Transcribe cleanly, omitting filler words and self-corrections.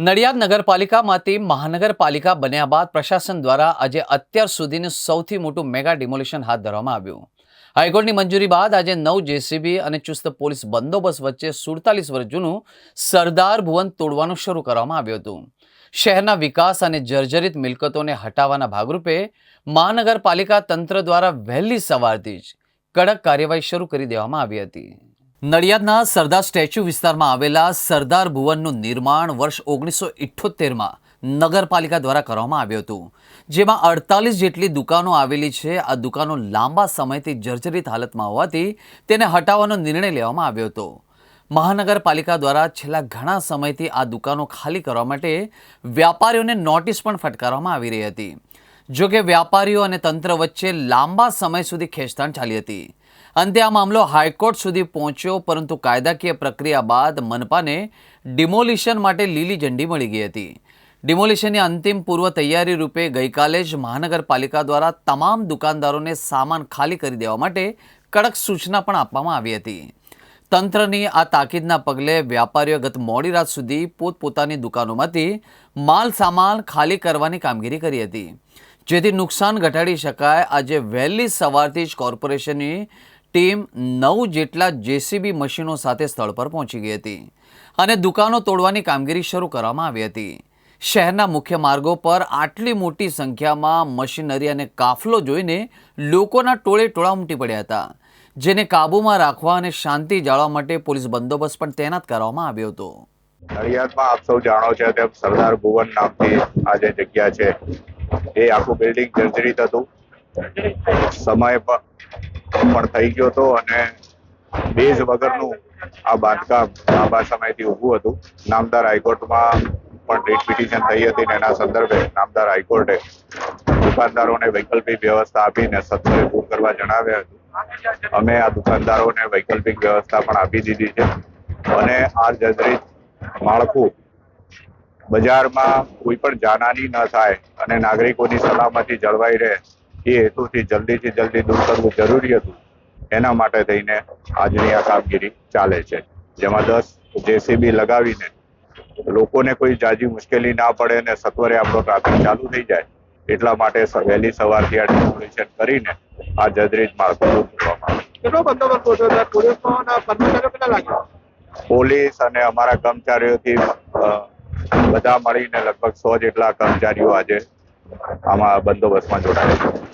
નડિયાદ નગરપાલિકામાંથી મહાનગરપાલિકા બન્યા બાદ પ્રશાસન દ્વારા આજે અત્યાર સુધીનું સૌથી મોટું મેગા ડિમોલિશન હાથ ધરવામાં આવ્યું. હાઈકોર્ટની મંજૂરી બાદ આજે 9 જેસીબી અને ચુસ્ત પોલીસ બંદોબસ્ત વચ્ચે 47 વર્ષ જૂનું સરદાર ભુવન તોડવાનું શરૂ કરવામાં આવ્યું હતું. શહેરના વિકાસ અને જર્જરિત મિલકતોને હટાવવાના ભાગરૂપે મહાનગરપાલિકા તંત્ર દ્વારા વહેલી સવારથી જ કડક કાર્યવાહી શરૂ કરી દેવામાં આવી હતી. નડિયાદના સરદાર સ્ટેચ્યુ વિસ્તારમાં આવેલા સરદાર ભુવનનું નિર્માણ વર્ષ 1978માં નગરપાલિકા દ્વારા કરવામાં આવ્યું હતું, જેમાં 48 જેટલી દુકાનો આવેલી છે. આ દુકાનો લાંબા સમયથી જર્જરિત હાલતમાં હોવાથી તેને હટાવવાનો નિર્ણય લેવામાં આવ્યો હતો. મહાનગરપાલિકા દ્વારા છેલ્લા ઘણા સમયથી આ દુકાનો ખાલી કરવા માટે વ્યાપારીઓને નોટિસ પણ ફટકારવામાં આવી રહી હતી. જોકે વ્યાપારીઓ અને તંત્ર વચ્ચે લાંબા સમય સુધી ખેંચતાણ ચાલી હતી. અંતે આ મામલો હાઈકોર્ટ સુધી પહોંચ્યો, પરંતુ કાયદાકીય પ્રક્રિયા બાદ મનપાને ડિમોલિશન માટે લીલી ઝંડી મળી ગઈ હતી. ડિમોલિશનની અંતિમ પૂર્વ તૈયારી રૂપે ગઈકાલે જ મહાનગરપાલિકા દ્વારા તમામ દુકાનદારોને સામાન ખાલી કરી દેવા માટે કડક સૂચના પણ આપવામાં આવી હતી. તંત્રની આ તાકીદના પગલે વેપારીઓ ગત મોડી રાત સુધી પોતપોતાની દુકાનોમાંથી માલ સામાન ખાલી કરવાની કામગીરી કરી હતી, જેથી નુકસાન ઘટાડી શકાય. આજે વહેલી સવારથી જ કોર્પોરેશનની ટીમ 9 જેટલા જેસીબી મશીનો સાથે સ્થળ પર પહોંચી ગઈ હતી અને દુકાનો તોડવાની કામગીરી શરૂ કરવામાં આવી હતી. શહેરના મુખ્ય માર્ગો પર આટલી મોટી સંખ્યામાં મશીનરી અને કાફલો જોઈને લોકોના ટોળે ટોળા ઉમટી પડ્યા હતા, જેને કાબૂમાં રાખવા અને શાંતિ જાળવવા માટે પોલીસ બંદોબસ્ત પણ તૈનાત કરવામાં આવ્યો હતો. નડિયાદમાં આપ સૌ જાણો છો તેમ સરદાર ભુવન નામથી આ જે જગ્યા છે એ આખું બિલ્ડિંગ જર્જરિત હતું. સમય પણ થઈ ગયો હતો અને બેઝ વગરનું આ બાંધકામ લાંબા સમયથી ઊભું હતું. નામદાર હાઈકોર્ટમાં પણ રીટ પિટિશન થઈ હતી અને એના સંદર્ભે નામદાર હાઈકોર્ટે દુકાનદારોને વૈકલ્પિક વ્યવસ્થા આપીને સત્વરે દૂર કરવા જણાવ્યા હતું. અમે આ દુકાનદારોને વૈકલ્પિક વ્યવસ્થા પણ આપી દીધી છે અને આ જર્જરિત માળખું બજારમાં કોઈ પણ જાનહાની ન થાય અને નાગરિકોની સલામતી જળવાઈ રહે એ હેતુથી જલ્દીથી જલ્દી દૂર કરવું જરૂરી હતું. એના માટે થઈને આજની આ કામગીરી ચાલે છે, જેમાં 10 જેસીબી લગાવીને લોકોને કોઈ જાજી મુશ્કેલી ના પડે અને સત્વરે આપણો ટ્રાફિક ચાલુ થઈ જાય એટલા માટે વહેલી સવારથી આ ડિમોલિશન કરીને આ જર્જરિત માળખું દૂર કરવામાં આવે. પોલીસ અને અમારા કર્મચારીઓથી બધા મળીને લગભગ 100 જેટલા કર્મચારીઓ આજે આમાં બંદોબસ્તમાં જોડાયા છે.